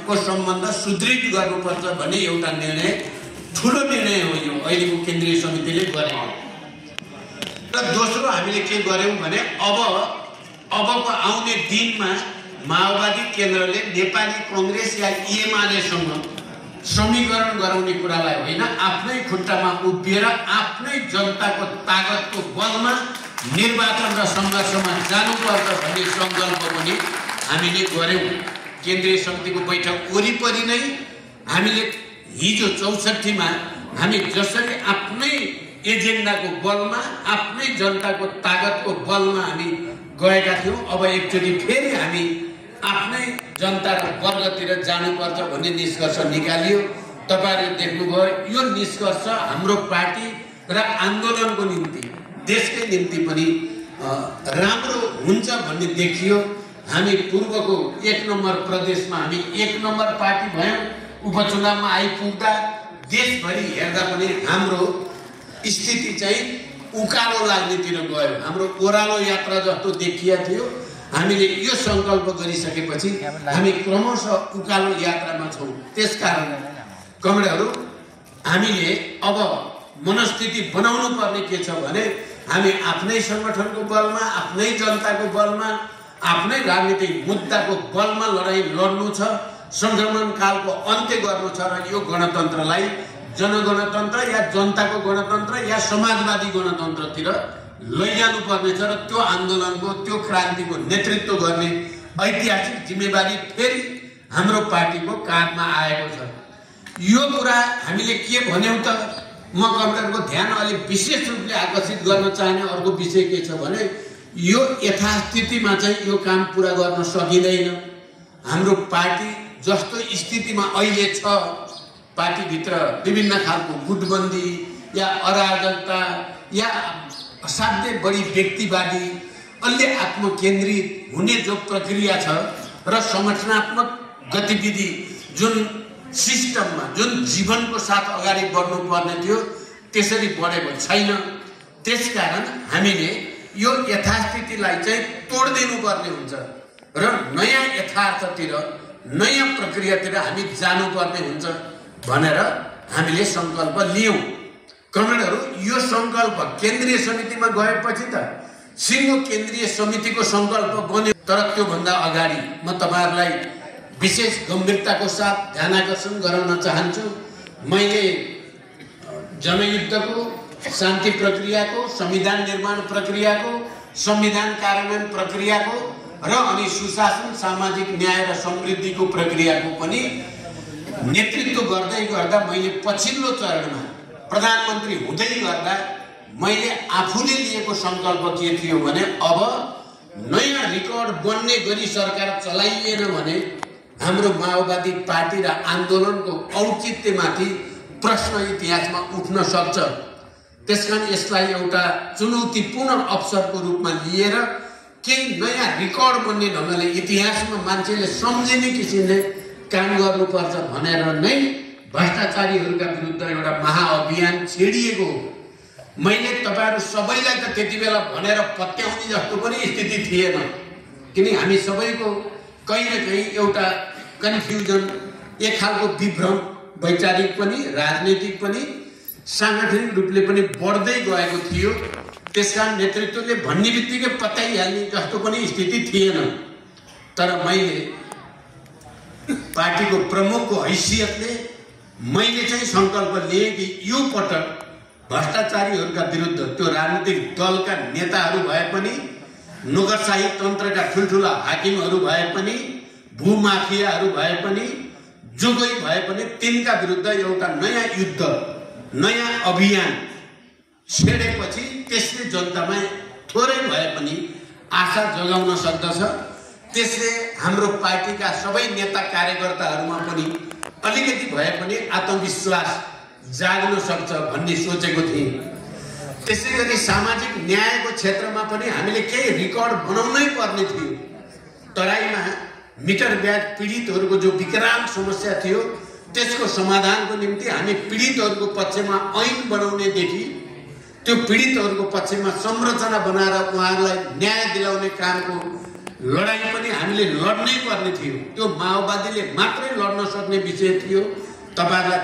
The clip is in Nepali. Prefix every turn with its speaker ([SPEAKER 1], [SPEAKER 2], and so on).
[SPEAKER 1] को सम्बन्ध सुदृढ गर्नुपर्छ भन्ने एउटा निर्णय, ठुलो निर्णय हो यो अहिलेको केन्द्रीय समितिले गरेको। र दोस्रो हामीले के गर्यौं भने अबको आउने दिनमा माओवादी केन्द्रले नेपाली कांग्रेस या एमालेसँग समीकरण गराउने कुरालाई होइन, आफ्नै खुट्टामा उभिएर आफ्नै जनताको ताकतको बलमा निर्वाचन र सङ्घर्षमा जानुपर्छ भन्ने सङ्कल्प पनि हामीले गर्यौं। केन्द्रीय समितिको बैठक वरिपरि नै हामीले हिजो 64 मा हामी जसरी आफ्नै एजेन्डाको बलमा आफ्नै जनताको ताकतको बलमा हामी गएका थियौं, अब एकचोटि फेरि हामी आफ्नै जनता र वर्गतिर जानुपर्छ भन्ने निष्कर्ष निकालियो। तपाईहरुले देख्नुभयो यो निष्कर्ष हाम्रो पार्टी र आन्दोलनको निम्ति, देशकै निम्ति पनि राम्रो हुन्छ भन्ने देखियो। हामी पूर्वको 1 नम्बर प्रदेशमा हामी 1 नम्बर पार्टी भयौं। उपचुनावमा आइपुग्दा देशभरि हेर्दा पनि हाम्रो स्थिति चाहिँ उकालो लाग्नेतिर गयो, हाम्रो ओह्रालो यात्रा जस्तो देखिया थियो। हामीले यो संकल्प गरिसकेपछि हामी क्रमशः उकालो यात्रामा छौं। त्यसकारण कमरेडहरु, हामीले अब मनस्थिति बनाउनु पर्ने के छ भने हामी आफ्नै संगठनको बलमा, आफ्नै जनताको बलमा, आफ्नै राजनीतिक मुद्दाको बलमा लडाई लड्नु छ। संक्रमण कालको अन्त्य गर्नु छ र यो गणतन्त्रलाई जनगणतन्त्र या जनताको गणतन्त्र या समाजवादी गणतन्त्रतिर लैजानु पर्नेछ र त्यो आन्दोलनको, त्यो क्रान्तिको नेतृत्व गर्ने ऐतिहासिक जिम्मेवारी फेरि हाम्रो पार्टीको काँधमा आएको छ। यो कुरा हामीले के भन्यौं त, म कमरेडको ध्यान अलि विशेष रूपले आकर्षित गर्न चाहने अर्को विषय के छ भने यो यथास्थितिमा चाहिँ यो काम पूरा गर्न सकिँदैन। हाम्रो पार्टी जस्तो स्थितिमा अहिले छ, पार्टीभित्र विभिन्न खालको गुटबन्दी या अराजकता या असाध्यै बढी व्यक्तिवादी, अलि आत्मकेन्द्रित हुने जो प्रक्रिया छ र संगठनात्मक गतिविधि जुन सिस्टममा, जुन जीवनको साथ अगाडि बढ्नु पर्ने थियो त्यसरी बढेको छैन। त्यसकारण हामीले यो यथास्थितिलाई चाहिँ तोड्दिनु पर्ने हुन्छ र नयाँ यथार्थतिर, नयाँ प्रक्रियातिर हामी जानुपर्ने हुन्छ भनेर हामीले संकल्प लियौं। कमरेडहरु, यो संकल्प केन्द्रीय समितिमा गएपछि त सिंगो केन्द्रीय समितिको संकल्प बन्यो। तर त्यो भन्दा अगाडि म तपाईहरुलाई विशेष गम्भीरताको साथ ध्यान आकर्षण गराउन चाहन्छु। मैले जनयुद्धको, शान्ति प्रक्रियाको, संविधान निर्माण प्रक्रियाको, संविधान कार्यान्वयन प्रक्रियाको र अनि सुशासन, सामाजिक न्याय र समृद्धिको प्रक्रियाको पनि नेतृत्व गर्दै गर्दा मैले पछिल्लो चरणमा प्रधानमन्त्री हुँदै गर्दा मैले आफूले लिएको संकल्प के थियो भने अब नयाँ रिकर्ड बन्ने गरी सरकार चलाइएन भने हाम्रो माओवादी पार्टी र आन्दोलनको औचित्यमाथि प्रश्न इतिहासमा उठ्न सक्छ। त्यसकारण यसलाई एउटा चुनौतीपूर्ण अवसरको रूपमा लिएर केही नयाँ रिकर्ड बन्ने ढङ्गले इतिहासमा मान्छेले सम्झिने किसिमले काम गर्नुपर्छ भनेर नै भ्रष्टाचारीहरूका विरुद्ध एउटा महाअभियान छेडिएको हो। मैले तपाईहरु सबैलाई त त्यति बेला भनेर पत्याउने जस्तो पनि स्थिति थिएन, किन हामी सबैको कहीं न कहीं एउटा कन्फ्युजन, एक खालको विभ्रम, वैचारिक पनि, राजनीतिक पनि, सांगठनिक रूपले पनि बढ्दै गएको थियो। त्यसकारण नेतृत्वले भन्ने बित्तिकै पत्याइहाल्ने जस्तो पनि स्थिति थिएन। तर मैले पार्टीको प्रमुखको हैसियतले मैले चाहिँ संकल्प लिएँ कि यो पटक भ्रष्टाचारीहरूका विरुद्ध, त्यो राजनीतिक दलका नेताहरू भए पनि, नोकरशाही तन्त्रका ठुलठुला हाकिमहरू भए पनि, भूमाफियाहरू भए पनि, जो कोही भए पनि तिनका विरुद्ध एउटा नयाँ युद्ध, नयाँ अभियान छेडेपछि त्यसले जनतामा थोरै भए पनि आशा जगाउन सक्दछ। त्यसले हाम्रो पार्टीका सबै नेता कार्यकर्ताहरूमा पनि अलिकति भए पनि आत्मविश्वास जाग्न सक्छ भन्ने सोचेको थिएँ। त्यसैगरी सामाजिक न्यायको क्षेत्रमा पनि हामीले केही रिकर्ड बनाउनै पर्ने थियो। तराईमा मिटर ब्याज पीडितहरूको जो विकराल समस्या थियो त्यसको समाधानको निम्ति हामी पीडितहरूको पक्षमा ऐन बनाउनेदेखि त्यो पीडितहरूको पक्षमा संरचना बनाएर उहाँहरूलाई न्याय दिलाउने कामको लडाई पनि हामीले लड्नै पर्ने थियो। त्यो माओवादीले मात्रै लड्न सक्ने विषय थियो। तपाईहरुलाई